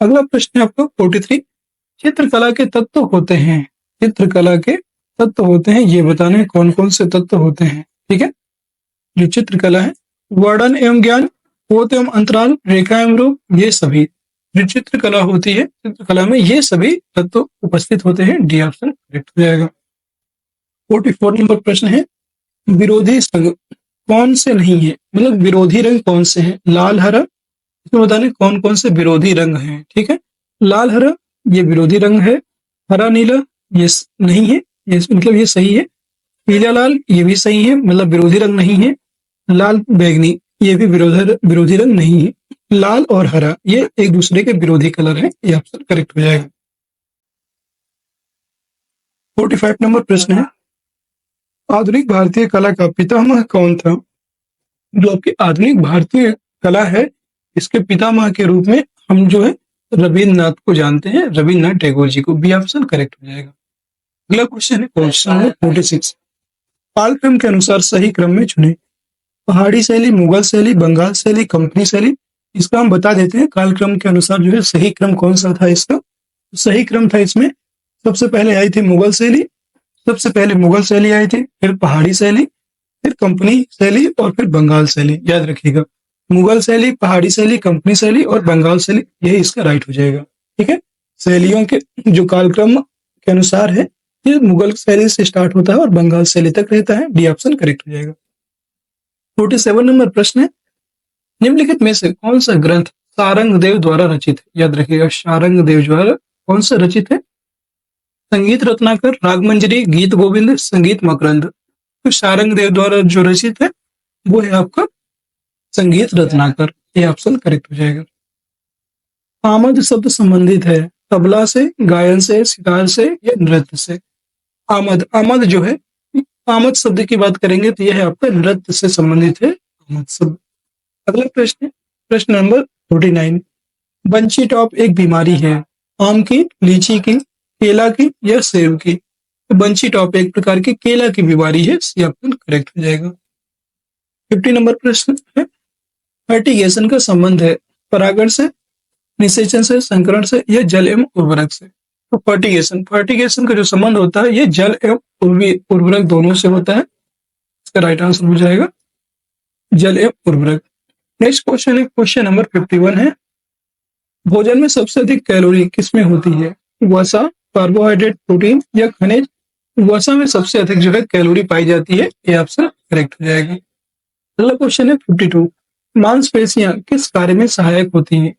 अगला प्रश्न है आपका 43। चित्रकला के तत्व होते हैं, चित्रकला के तत्व होते हैं, ये बताने हैं कौन कौन से तत्व होते हैं, ठीक है। जो चित्रकला है, वर्णन एवं ज्ञान, पोत एवं अंतराल, रेखा एवं रूप, ये सभी जो चित्रकला होती है, चित्रकला में ये सभी तत्व उपस्थित होते हैं। डी ऑप्शन करेक्ट हो जाएगा। 44 नंबर प्रश्न है, विरोधी संग कौन से नहीं है? मतलब विरोधी रंग कौन से हैं? लाल, हरा, इसमें बताने कौन कौन से विरोधी रंग हैं, ठीक है। लाल हरा ये विरोधी रंग है, हरा नीला ये नहीं है, ये मतलब ये सही है। पीला लाल ये भी सही है, मतलब विरोधी रंग नहीं है। लाल बैगनी ये भी विरोधी रंग नहीं है। लाल और हरा ये एक दूसरे के विरोधी कलर है। ये ऑप्शन करेक्ट हो जाएगा। 45 नंबर प्रश्न है, आधुनिक भारतीय कला का पितामह कौन था? जो आपकी आधुनिक भारतीय कला है इसके पितामह के रूप में हम जो है रविन्द्रनाथ को जानते हैं, रविन्द्रनाथ टैगोर जी को। बी ऑप्शन करेक्ट हो जाएगा। अगला क्वेश्चन है क्वेश्चन नंबर 46। कालक्रम के अनुसार सही क्रम में चुने। पहाड़ी शैली, मुगल शैली, बंगाल शैली, कंपनी शैली। इसका हम बता देते हैं कालक्रम के अनुसार जो है सही क्रम कौन सा था इसका। सही क्रम था इसमें सबसे पहले आई थी मुगल शैली, सबसे पहले मुगल शैली आई थी, फिर पहाड़ी शैली, फिर कंपनी शैली और फिर बंगाल शैली। याद रखिएगा, मुगल शैली, पहाड़ी शैली, कंपनी शैली और बंगाल शैली, यही इसका राइट हो जाएगा, ठीक है। शैलियों के जो कालक्रम के अनुसार है ये मुगल शैली से स्टार्ट होता है और बंगाल शैली तक रहता है। डी ऑप्शन करेक्ट हो जाएगा। 47 नंबर प्रश्न है, निम्नलिखित में से कौन सा ग्रंथ सारंग देव द्वारा रचित है? याद रखिएगा, सारंग देव द्वारा कौन सा रचित है? संगीत रत्नाकर, रागमंजरी, गीत गोविंद, संगीत मकरंद। तो सारंग देव द्वारा जो रचित है वो है आपका संगीत रत्नाकर। ये ऑप्शन करेक्ट हो जाएगा। आमद शब्द संबंधित है तबला से, गायन से, सितार से या नृत्य से? आमद, आमद जो है, आमद शब्द की बात करेंगे तो यह है आपका नृत्य से संबंधित है आमद शब्द। अगला प्रश्न है प्रश्न नंबर 49। बंची टॉप एक बीमारी है, आम की, लीची की, केला की या सेब की? तो बंची टॉप एक प्रकार की केला की बीमारी है। सी ऑप्शन करेक्ट हो जाएगा। 50 नंबर प्रश्न है, फर्टिगेशन का संबंध है परागण से, निषेचन से, संकरण से या जल एवं उर्वरक से? तो फर्टिगेशन, फर्टिगेशन का जो संबंध होता है ये जल एवं उर्वरक दोनों से होता है। इसका राइट आंसर हो जाएगा जल एवं उर्वरक। नेक्स्ट क्वेश्चन है क्वेश्चन नंबर 51 है, भोजन में सबसे अधिक कैलोरी किसमें होती है? वसा, कार्बोहाइड्रेट, प्रोटीन या खनिज? वसा में सबसे अधिक जो है कैलोरी पाई जाती है। ये ऑप्शन करेक्ट हो जाएगा। अगला क्वेश्चन है 52। मांसपेशियां किस कार्य में सहायक होती हैं?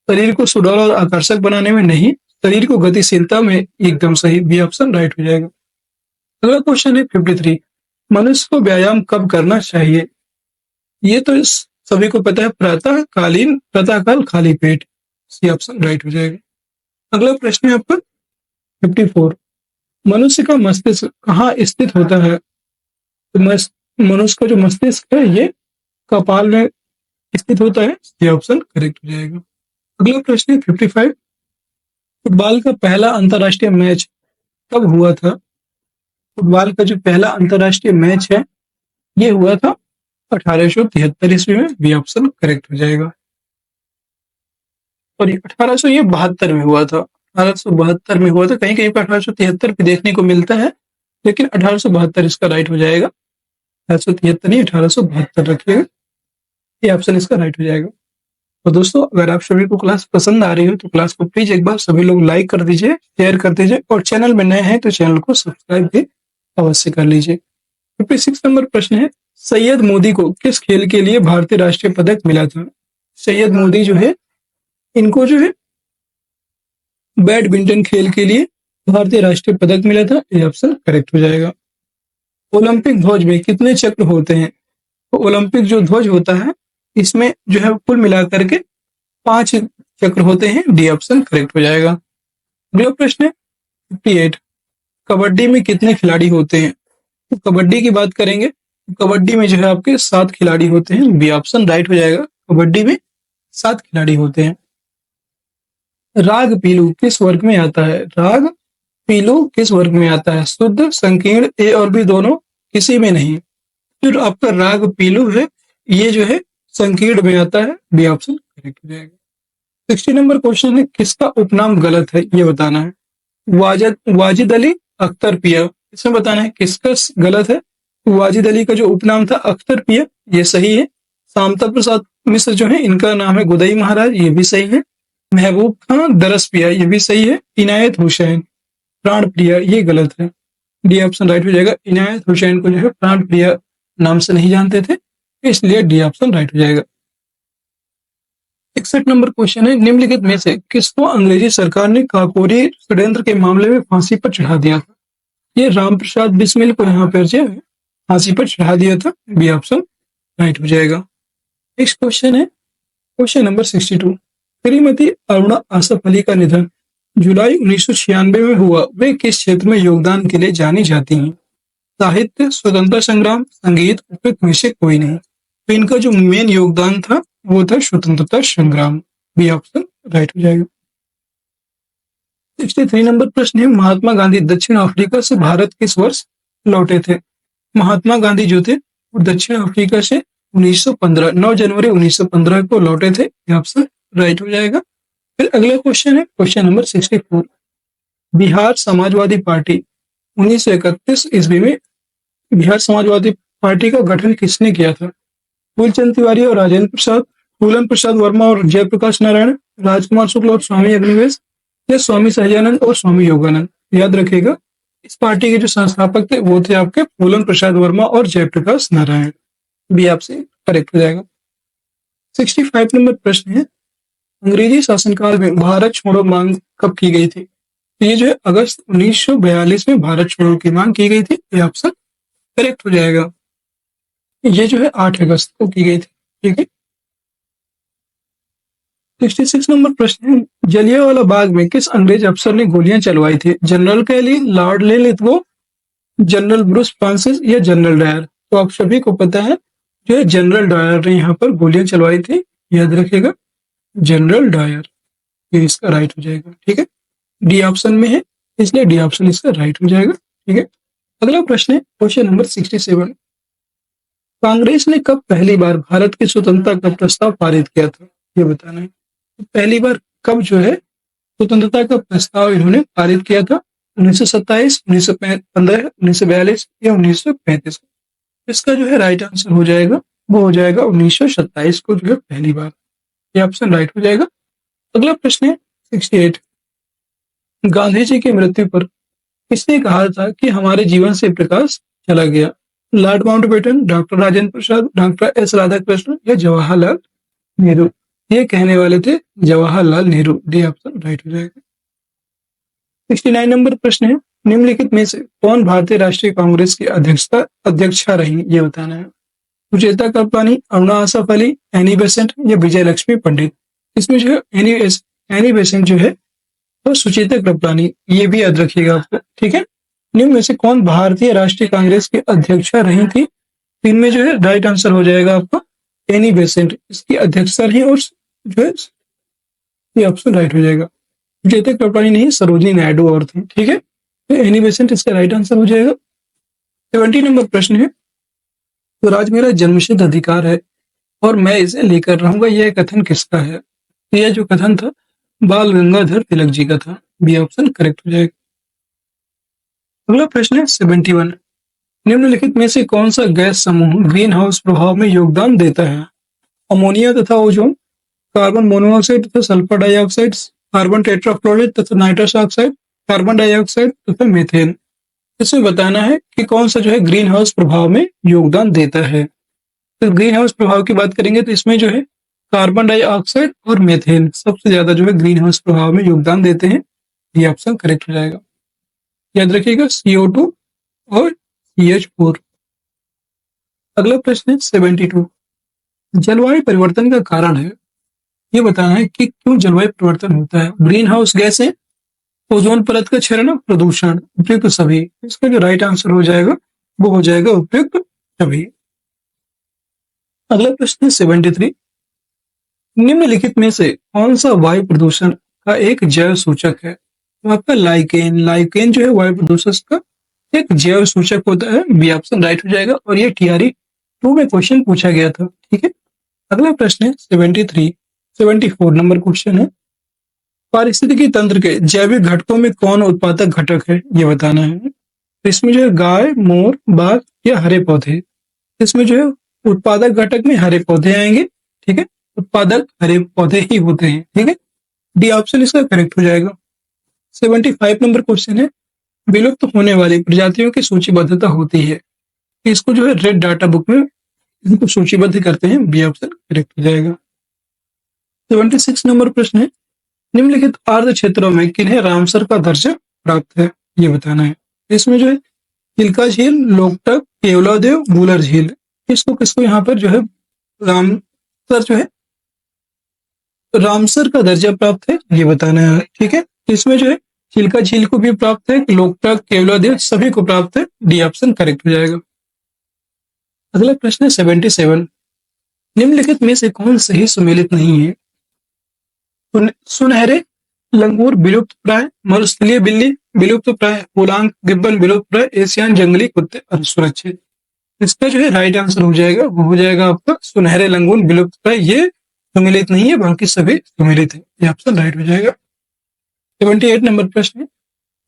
शरीर को सुडौल और आकर्षक बनाने में नहीं, शरीर को गतिशीलता में। एकदम सही, बी ऑप्शन राइट हो जाएगा। अगला क्वेश्चन है 53। मनुष्य को व्यायाम कब करना चाहिए? ये तो सभी को पता है, प्रातःकाल खाली पेट। सी ऑप्शन राइट हो जाएगा। अगला प्रश्न है आपका 54। मनुष्य का मस्तिष्क कहाँ स्थित होता है? तो मनुष्य का जो मस्तिष्क है ये कपाल में स्थित होता है। ये ऑप्शन करेक्ट हो जाएगा। अगला प्रश्न है 55। फुटबॉल का पहला अंतरराष्ट्रीय मैच कब हुआ था? फुटबॉल का जो पहला अंतरराष्ट्रीय मैच है ये हुआ था 1873 ईस्वी में। बी ऑप्शन करेक्ट हो जाएगा। और 1872 में हुआ था। 1872 में हुआ था। कहीं कहीं पर 1873 भी देखने को मिलता है, लेकिन 1872 इसका राइट हो जाएगा। 1873 नहीं, 1872 रखिएगा, ये ऑप्शन इसका राइट हो जाएगा। तो दोस्तों, अगर आप सभी को क्लास पसंद आ रही हो तो क्लास को प्लीज एक बार सभी लोग लाइक कर दीजिए, शेयर कर दीजिए, और चैनल में नए हैं तो चैनल को सब्सक्राइब भी अवश्य कर लीजिए। 56 नंबर प्रश्न है, सैयद मोदी को किस खेल के लिए भारतीय राष्ट्रीय पदक मिला था? सैयद मोदी जो है, इनको जो है बैडमिंटन खेल के लिए भारतीय राष्ट्रीय पदक मिला था, ये ऑप्शन करेक्ट हो जाएगा। ओलंपिक ध्वज में कितने चक्र होते हैं? तो ओलंपिक जो ध्वज होता है, इसमें जो है कुल मिलाकर के 5 चक्र होते हैं, डी ऑप्शन करेक्ट हो जाएगा। अगला प्रश्न है 58, कबड्डी में कितने खिलाड़ी होते हैं? तो कबड्डी की बात करेंगे, कबड्डी में जो है आपके 7 खिलाड़ी होते हैं, बी ऑप्शन राइट हो जाएगा। कबड्डी में 7 खिलाड़ी होते हैं। राग पीलू किस वर्ग में आता है? राग पीलू किस वर्ग में आता है? शुद्ध, संकीर्ण, ए और बी दोनों, किसी में नहीं। जो आपका राग पीलू है, ये जो है संकीर्ण में आता है, बी ऑप्शन करेक्ट हो जाएगा। 60 नंबर क्वेश्चन है, किसका उपनाम गलत है, ये बताना है। वाजिद अली, अख्तर पिया, इसमें बताना है किसका गलत है। वाजिद अली का जो उपनाम था अख्तर पिया, ये सही है। शामता प्रसाद मिश्र जो है, इनका नाम है गुदई महाराज, ये भी सही है। महबूब खान दरस पिया, ये भी सही है। इनायत हुसैन प्राण प्रिया, ये गलत है, डी ऑप्शन राइट हो जाएगा। इनायत हुसैन को जो है प्राण प्रिया नाम से नहीं जानते थे, इसलिए डी ऑप्शन राइट हो जाएगा। 61 नंबर क्वेश्चन है, निम्नलिखित में से किसको अंग्रेजी सरकार ने काकोरी षड्यंत्र के मामले में फांसी पर चढ़ा दिया था? ये रामप्रसाद बिस्मिल को यहाँ पर जो है फांसी पर चढ़ा दिया था, बी ऑप्शन राइट हो जाएगा। नेक्स्ट क्वेश्चन है क्वेश्चन नंबर 62, श्रीमती अरुणा आसफ अली का निधन जुलाई 1996 में हुआ, वे किस क्षेत्र में योगदान के लिए जानी जाती हैं? साहित्य, स्वतंत्रता संग्राम, संगीत, उपयुक्त में से कोई नहीं। तो इनका जो मेन योगदान था वो था स्वतंत्रता संग्राम, बी ऑप्शन राइट हो जाएगा। 63 नंबर प्रश्न है, महात्मा गांधी दक्षिण अफ्रीका से भारत किस वर्ष लौटे थे? महात्मा गांधी जो थे वो दक्षिण अफ्रीका से 1915 9 जनवरी 1915 को लौटे थे, ये ऑप्शन राइट हो जाएगा। फिर अगला क्वेश्चन है question number 64, Bihar Samajwadi party 1931 ईस्वी में बिहार समाजवादी पार्टी का गठन किसने किया था? फूलचंद तिवारी और राजेंद्र प्रसाद, फूलन प्रसाद वर्मा और जयप्रकाश नारायण, राजकुमार शुक्ल और स्वामी अग्निवेश, या स्वामी सहजानंद और स्वामी योगानंद? याद रखिएगा, इस पार्टी के जो संस्थापक थे वो थे आपके फूलन प्रसाद वर्मा और जयप्रकाश नारायण, बी आपसे करेक्ट हो जाएगा। 65 नंबर प्रश्न है, अंग्रेजी शासनकाल में भारत छोड़ो मांग कब की गई थी? तो ये जो है अगस्त 1942 में भारत छोड़ो की मांग की गई थी, ये ऑप्शन करेक्ट हो जाएगा। ये जो है 8 अगस्त को की गई थी, ठीक है। 66 नंबर प्रश्न है, जलियांवाला बाग में किस अंग्रेज अफसर ने गोलियां चलवाई थी? General Kelly, lord Lithgow, general Bruce Francis या जनरल डायर? तो आप सभी को पता है जो है जनरल डायर ने यहाँ पर गोलियां चलवाई थी, याद रखिएगा, जनरल डायर, ये इसका राइट हो जाएगा, ठीक है। डी ऑप्शन में है, इसलिए डी ऑप्शन इसका राइट हो जाएगा, ठीक है। अगला प्रश्न है क्वेश्चन नंबर 67, कांग्रेस ने कब पहली बार भारत की स्वतंत्रता का प्रस्ताव पारित किया था? ये बताना है। तो पहली बार कब जो है स्वतंत्रता का प्रस्ताव इन्होंने पारित किया था? 1927, 1915, 1942 या 1935? इसका जो है राइट आंसर हो जाएगा, वो हो जाएगा 1927 को जो है पहली बार, ये ऑप्शन राइट हो जाएगा। अगला प्रश्न है 68, गांधी जी की मृत्यु पर किसने कहा था कि हमारे जीवन से प्रकाश चला गया? लॉर्ड माउंटबेटन, डॉक्टर राजेंद्र प्रसाद, डॉक्टर एस राधाकृष्णन या जवाहरलाल नेहरू? ये कहने वाले थे Jawaharlal Nehru, D option right हो जाएगा। 69 नंबर प्रश्न है, निम्नलिखित में से कौन भारतीय राष्ट्रीय कांग्रेस की अध्यक्षा रही? ये बताना है। सुचेता कृपलानी, अरुणा आसफ अली, एनी बेसेंट या विजय लक्ष्मी पंडित? इसमें जो है एनी बेसेंट जो है तो सुचेता कृपलानी, ये भी याद रखिएगा आपको, ठीक है। निम्न में से कौन भारतीय राष्ट्रीय कांग्रेस की अध्यक्षा रही थी? इनमें जो है राइट आंसर हो जाएगा आपका एनी बेसेंट, इसकी अध्यक्षा रही, और जो है ये ऑप्शन राइट हो जाएगा। सुचेता कृपलानी नहीं, सरोजिनी नायडू और थी, ठीक है। तो एनी बेसेंट इसका राइट आंसर हो जाएगा। 70 नंबर प्रश्न है, स्वराज मेरा जन्मसिद्ध अधिकार है और मैं इसे लेकर रहूंगा, यह कथन किसका है? यह जो कथन था बाल गंगाधर तिलक जी का था, बी ऑप्शन करेक्ट हो जाएगा। अगला प्रश्न है 71। निम्नलिखित में से कौन सा गैस समूह ग्रीन हाउस प्रभाव में योगदान देता है? अमोनिया तथा ओजोन, कार्बन मोनोऑक्साइड तथा सल्फर डाइऑक्साइड, कार्बन टेट्राफ्लोराइड तथा नाइट्रस ऑक्साइड, कार्बन डाइऑक्साइड तथा मीथेन। इसमें बताना है कि कौन सा जो है ग्रीन हाउस प्रभाव में योगदान देता है। तो ग्रीन हाउस प्रभाव की बात करेंगे तो इसमें जो है कार्बन डाइऑक्साइड और मीथेन सबसे ज्यादा जो है ग्रीन हाउस प्रभाव में योगदान देते हैं। ये ऑप्शन करेक्ट हो जाएगा। याद रखिएगा CO2 और CH4। अगला प्रश्न है 72। जलवायु परिवर्तन का कारण है, ये बताना है कि क्यों जलवायु परिवर्तन होता है। ग्रीन हाउस गैसें, ओजोन परत का क्षरण, प्रदूषण, उपयुक्त सभी। इसका जो राइट आंसर हो जाएगा वो हो जाएगा उपयुक्त सभी। अगला प्रश्न है 73। निम्नलिखित में से कौन सा वायु प्रदूषण का एक जैव सूचक है? तो आपका लाइकेन। लाइकेन जो है वायु प्रदूषण का एक जैव सूचक होता है। बी ऑप्शन राइट हो जाएगा और ये TRE 2 में क्वेश्चन पूछा गया था। ठीक है। अगला प्रश्न है 74 नंबर क्वेश्चन है। पारिस्थितिकी तंत्र के जैविक घटकों में कौन उत्पादक घटक है, ये बताना है। तो इसमें जो है गाय, मोर, बाघ या हरे पौधे। इसमें जो है उत्पादक घटक में हरे पौधे आएंगे। ठीक है, उत्पादक हरे पौधे ही होते हैं। ठीक है, डी ऑप्शन इसका करेक्ट हो जाएगा। 75 नंबर क्वेश्चन है। विलुप्त होने वाली प्रजातियों की सूचीबद्धता होती है, इसको जो है रेड डाटा बुक में इनको सूचीबद्ध करते हैं। बी ऑप्शन करेक्ट हो जाएगा। 76 नंबर प्रश्न है। निम्नलिखित आर्द्र क्षेत्रों में किन्हें रामसर का दर्जा प्राप्त है, ये बताना है। इसमें जो है चिल्का झील, लोकटक, केवलादेव, बूलर झील, किसको किसको यहाँ पर जो है रामसर का दर्जा प्राप्त है, ये बताना है। ठीक है, इसमें जो है चिल्का झील को भी प्राप्त है, लोकटक, केवलादेव सभी को प्राप्त है। डी ऑप्शन करेक्ट हो जाएगा। अगला प्रश्न है 77। निम्नलिखित में से कौन सही सुमेलित नहीं है? सुनहरे लंगूर विलुप्त प्राय, मरुस्थलीय बिल्ली विलुप्त प्राय, पोलांग गिब्बन विलुप्त प्राय, एशियन जंगली कुत्ते असुरक्षित। इसका जो है राइट आंसर हो जाएगा वो हो जाएगा आपका सुनहरे लंगूर विलुप्त प्राय। ये सुमेलित नहीं है, बाकी सभी सुमेलित है। ये ऑप्शन राइट हो जाएगा। 78 नंबर प्रश्न है।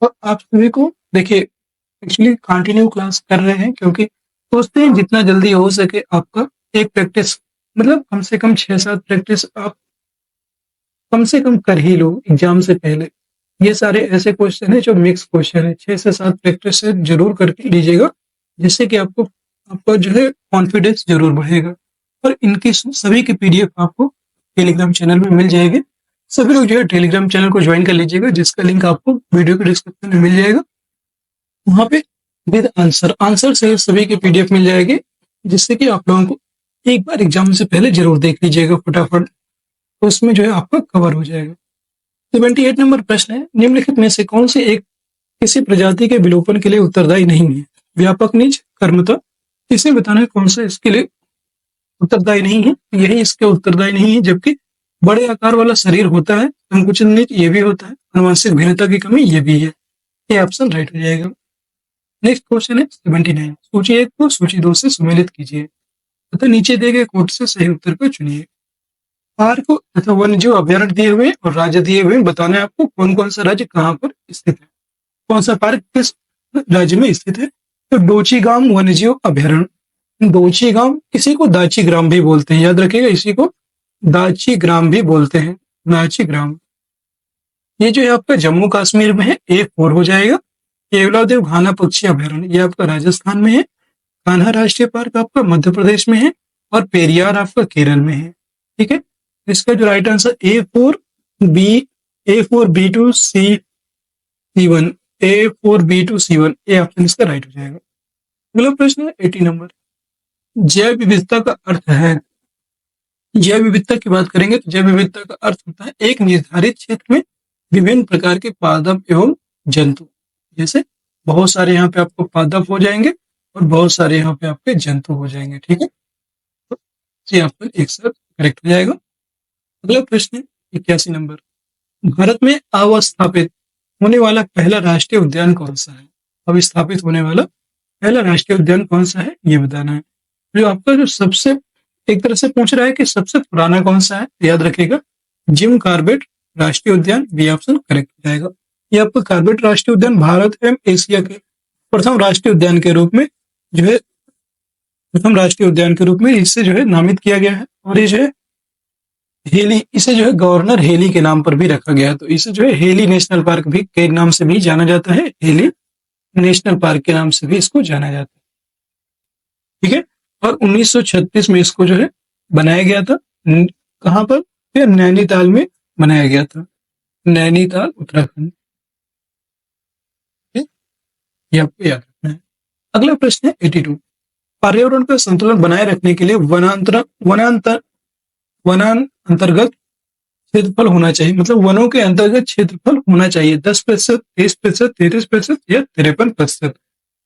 और आप सभी को देखिए एक्चुअली कंटिन्यू क्लास कर रहे हैं क्योंकि सोचते हैं जितना जल्दी हो सके आपका एक प्रैक्टिस, मतलब कम से कम 6-7 प्रैक्टिस आप कम से कम कर ही लो एग्जाम से पहले। ये सारे ऐसे क्वेश्चन है जो मिक्स क्वेश्चन है। 6 से 7 प्रैक्टिस से जरूर करके लीजिएगा, जिससे कि आपका जो है कॉन्फिडेंस जरूर बढ़ेगा। और इनकी सभी की PDF आपको टेलीग्राम चैनल में मिल जाएगी। सभी लोग जो है टेलीग्राम चैनल को ज्वाइन कर लीजिएगा, जिसका लिंक आपको वीडियो के डिस्क्रिप्शन में मिल जाएगा। वहां पे विद आंसर से सभी की PDF मिल जाएगी, जिससे कि आप लोगों को एक बार एग्जाम से पहले जरूर देख लीजिएगा फटाफट, तो उसमें जो है आपका कवर हो जाएगा। 78 नंबर प्रश्न है। निम्नलिखित में से कौन सी एक किसी प्रजाति के विलोपन के लिए उत्तरदायी नहीं है? व्यापक नीच, कर्मता। इसे बताना है कौन सा इसके लिए उत्तरदायी नहीं है। यही इसके उत्तरदायी नहीं है, जबकि बड़े आकार वाला शरीर होता है, संकुचित नीच ये भी होता है, आनुवंशिक भिन्नता की कमी ये भी है। ये ऑप्शन राइट हो जाएगा। नेक्स्ट क्वेश्चन है 79। सूची 1 को सूची 2 से सुमेलित कीजिए तथा नीचे दिए गए कोट से सही उत्तर को चुनिए। पार्क तथा वन्य जीव अभ्यारण्य दिए हुए और राज्य दिए हुए, बताना है आपको कौन कौन सा राज्य कहाँ पर स्थित है, कौन सा पार्क किस राज्य में स्थित है। तो डोचीगाम वन्य जीव अभ्यारण्य। डोचीगाम, इसी को दाची ग्राम भी बोलते हैं, याद रखिएगा, इसी को दाची ग्राम भी बोलते हैं, दाची ग्राम। ये जो है आपका जम्मू कश्मीर में है, A4 हो जाएगा। केवलादेव घाना पक्षी अभ्यारण्य ये आपका राजस्थान में है। कान्हा राष्ट्रीय पार्क आपका मध्य प्रदेश में है और पेरियार आपका केरल में है। ठीक है, इसका जो राइट आंसर A4B2C1 A4B2C1 ये ऑप्शन इसका राइट हो जाएगा। अगला प्रश्न है 80 नंबर। जैव विविधता का अर्थ है। जैव विविधता की बात करेंगे तो जैव विविधता का अर्थ होता है एक निर्धारित क्षेत्र में विभिन्न प्रकार के पादप एवं जंतु। जैसे बहुत सारे यहाँ पे आपको पादप हो जाएंगे और बहुत सारे यहाँ पे आपके जंतु हो जाएंगे। ठीक है, तो ये ऑप्शन एक साथ करेक्ट हो जाएगा। अगला प्रश्न है 81 नंबर। भारत में अवस्थापित होने वाला पहला राष्ट्रीय उद्यान कौन सा है? अवस्थापित होने वाला पहला राष्ट्रीय उद्यान कौन सा है, ये बताना है। जो आपका जो सबसे एक तरह से पूछ रहा है कि सबसे पुराना कौन सा है, याद रखिएगा जिम कॉर्बेट राष्ट्रीय उद्यान। बी ऑप्शन करेक्ट हो जाएगा। ये आपका कॉर्बेट राष्ट्रीय उद्यान भारत एवं एशिया के प्रथम राष्ट्रीय उद्यान के रूप में जो है प्रथम राष्ट्रीय उद्यान के रूप में इसे जो है नामित किया गया है। और ये जो है हेली, इसे जो है गवर्नर हेली के नाम पर भी रखा गया है। तो इसे जो है हेली नेशनल पार्क भी के नाम से भी जाना जाता है, हेली नेशनल पार्क के नाम से भी इसको जाना जाता है। ठीक है। और 1936 में इसको जो है बनाया गया था। कहां पर? ये नैनीताल में बनाया गया था, नैनीताल उत्तराखंड। ठीक है? ये आपको याद रखना है। अगला प्रश्न है 82। पर्यावरण का संतुलन बनाए रखने के लिए वनान अंतर्गत क्षेत्रफल होना चाहिए, मतलब वनों के अंतर्गत क्षेत्रफल होना चाहिए 10%, 30%, 33% या 53%।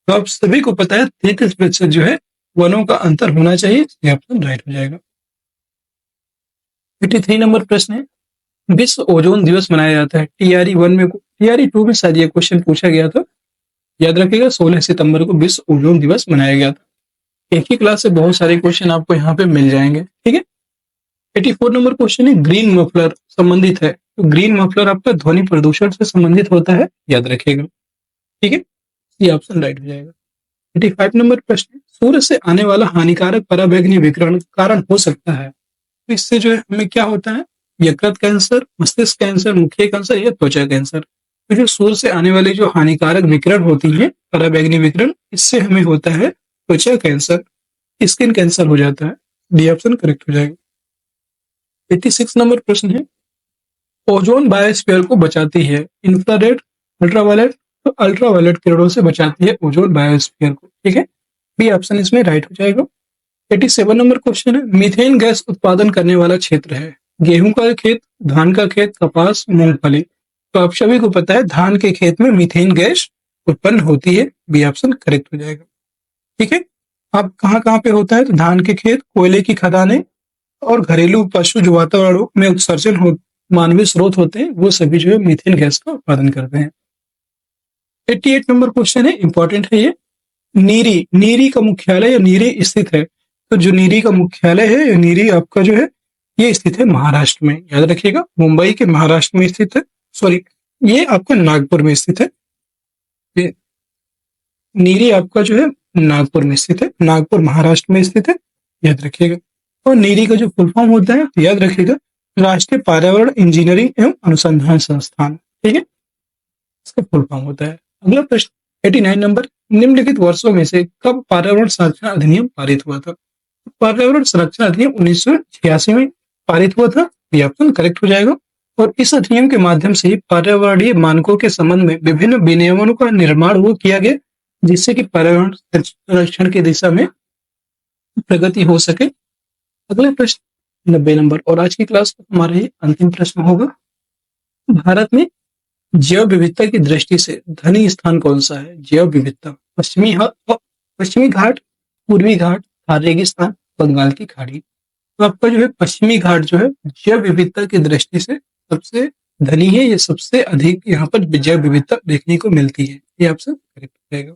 तो आप सभी को पता है 33% जो है वनों का अंतर होना चाहिए। ये ऑप्शन राइट हो जाएगा। 83 नंबर प्रश्न है, विश्व ओजोन दिवस मनाया जाता है TRE 1 में, TRE 2 में शायद ये क्वेश्चन पूछा गया था, याद रखिएगा 16 सितंबर को विश्व ओजोन दिवस मनाया गया था। एक ही क्लास से बहुत सारे क्वेश्चन आपको यहाँ पे मिल जाएंगे। ठीक है। 84 नंबर क्वेश्चन है, ग्रीन मफलर संबंधित है, तो ग्रीन मफलर आपका ध्वनि प्रदूषण से संबंधित होता है, याद रखिएगा। ठीक है, ये ऑप्शन राइट हो जाएगा। 85 नंबर प्रश्न, सूर्य से आने वाला हानिकारक पराबैंगनी विकिरण कारण हो सकता है, तो इससे जो है हमें क्या होता है? यकृत कैंसर, मस्तिष्क कैंसर, मुखिया कैंसर या त्वचा कैंसर। तो जो सूर्य से आने वाली जो हानिकारक विकिरण होती है, पराबैंगनी विकिरण, इससे हमें होता है त्वचा कैंसर, स्किन कैंसर हो जाता है। डी ऑप्शन करेक्ट हो जाएगा। 86 नंबर प्रश्न है, ओजोन बायोस्फीयर को बचाती है, इंफ्रारेड, अल्ट्रावायलेट, तो अल्ट्रावायलेट किरणों से बचाती है ओजोन बायोस्फीयर को। ठीक है, बी ऑप्शन इसमें राइट हो जाएगा। 87 नंबर क्वेश्चन है, मीथेन गैस उत्पादन करने वाला क्षेत्र है, गेहूं का खेत, धान का खेत, कपास, मूंगफली। तो आप सभी को पता है धान के खेत में मीथेन गैस उत्पन्न होती है, बी ऑप्शन करेक्ट हो जाएगा। ठीक है, अब कहाँ कहाँ पे होता है? तो धान के खेत, कोयले की खदानें और घरेलू पशु जो वातावरण में उत्सर्जन हो, मानवीय स्रोत होते हैं, वो सभी जो है मीथेन गैस का उत्पादन करते हैं। 88 नंबर क्वेश्चन है, इंपॉर्टेंट है ये, नीरी, नीरी का मुख्यालय या नीरी स्थित है, तो जो नीरी का मुख्यालय है, नीरी आपका जो है ये स्थित है महाराष्ट्र में, याद रखिएगा, मुंबई के महाराष्ट्र में स्थित है, सॉरी ये आपका नागपुर में स्थित है। ये नीरी आपका जो है नागपुर में स्थित है, नागपुर महाराष्ट्र में स्थित है, याद रखिएगा। और नीरी का जो फुल फॉर्म होता है, याद रखिएगा, राष्ट्रीय पर्यावरण इंजीनियरिंग एवं अनुसंधान संस्थान। ठीक है, इसका फुल फॉर्म होता है। अगला प्रश्न 89 नंबर, निम्नलिखित वर्षों में से कब पर्यावरण संरक्षण अधिनियम पारित हुआ था? पर्यावरण संरक्षण अधिनियम 1986 में पारित हुआ था, ये ऑप्शन करेक्ट हो जाएगा। और इस अधिनियम के माध्यम से पर्यावरणीय मानकों के संबंध में विभिन्न विनियमों का निर्माण हुआ किया गया, जिससे कि पर्यावरण संरक्षण की दिशा में प्रगति हो सके। अगला प्रश्न 90 नंबर, और आज की क्लास का हमारा ये अंतिम प्रश्न होगा, भारत में जैव विविधता की दृष्टि से धनी स्थान कौन सा है? जैव विविधता, पश्चिमी घाट, पूर्वी घाट, थार रेगिस्तान, बंगाल की खाड़ी। तो आपका जो है पश्चिमी घाट जो है जैव विविधता की दृष्टि से सबसे धनी है, ये सबसे अधिक यहाँ पर जैव विविधता देखने को मिलती है, ये आपसे करेक्ट रहेगा।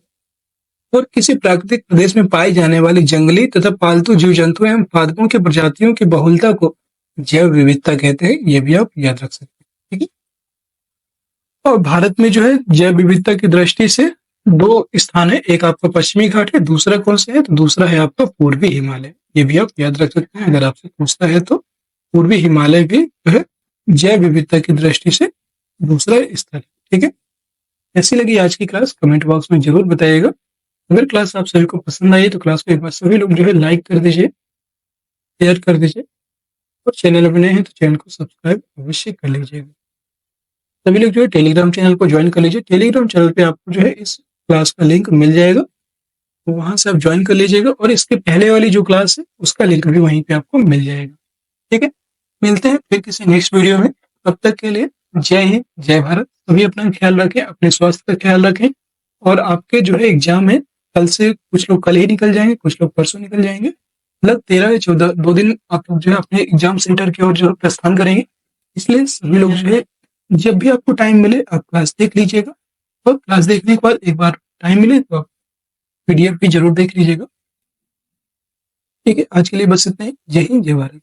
और किसी प्राकृतिक प्रदेश में पाई जाने वाली जंगली तथा पालतू जीव जंतु एवं पादपों की प्रजातियों की बहुलता को जैव विविधता कहते हैं, ये भी आप याद रख सकते हैं। ठीक है, और भारत में जो है जैव विविधता की दृष्टि से दो स्थान है, एक आपका पश्चिमी घाट है, दूसरा कौन सा है? तो दूसरा है आपका पूर्वी हिमालय, ये भी आप याद रख सकते हैं। अगर आपसे पूछता है तो पूर्वी हिमालय भी जो है जैव विविधता की दृष्टि से दूसरा स्थल। ठीक है, ऐसी लगी आज की क्लास कमेंट बॉक्स में जरूर बताइएगा। अगर क्लास आप सभी को पसंद आई तो क्लास को एक बार सभी लोग जो है लाइक कर दीजिए, शेयर कर दीजिए, और चैनल पर नए हैं तो चैनल को सब्सक्राइब अवश्य कर लीजिएगा। सभी लोग जो है टेलीग्राम चैनल को ज्वाइन कर लीजिए, टेलीग्राम चैनल पे आपको जो है इस क्लास का लिंक मिल जाएगा, तो वहां से आप ज्वाइन कर लीजिएगा, और इसके पहले वाली जो क्लास है उसका लिंक भी वहीं पे आपको मिल जाएगा। ठीक है, मिलते हैं फिर किसी नेक्स्ट वीडियो में, तब तक के लिए जय हिंद, जय भारत। सभी अपना ख्याल रखें, अपने स्वास्थ्य का ख्याल रखें, और आपके जो है एग्जाम है कल से, कुछ लोग कल ही निकल जाएंगे, कुछ लोग परसों निकल जाएंगे, मतलब 13 या 14 2 दिन आप लोग जो है अपने एग्जाम सेंटर की ओर जो प्रस्थान करेंगे। इसलिए सभी लोग जो है जब भी आपको टाइम मिले आप क्लास देख लीजिएगा, और क्लास देखने के बाद एक बार टाइम मिले तो आप PDF भी जरूर देख लीजिएगा। ठीक है, आज के लिए बस इतना ही। जय हिंद, जय भारत।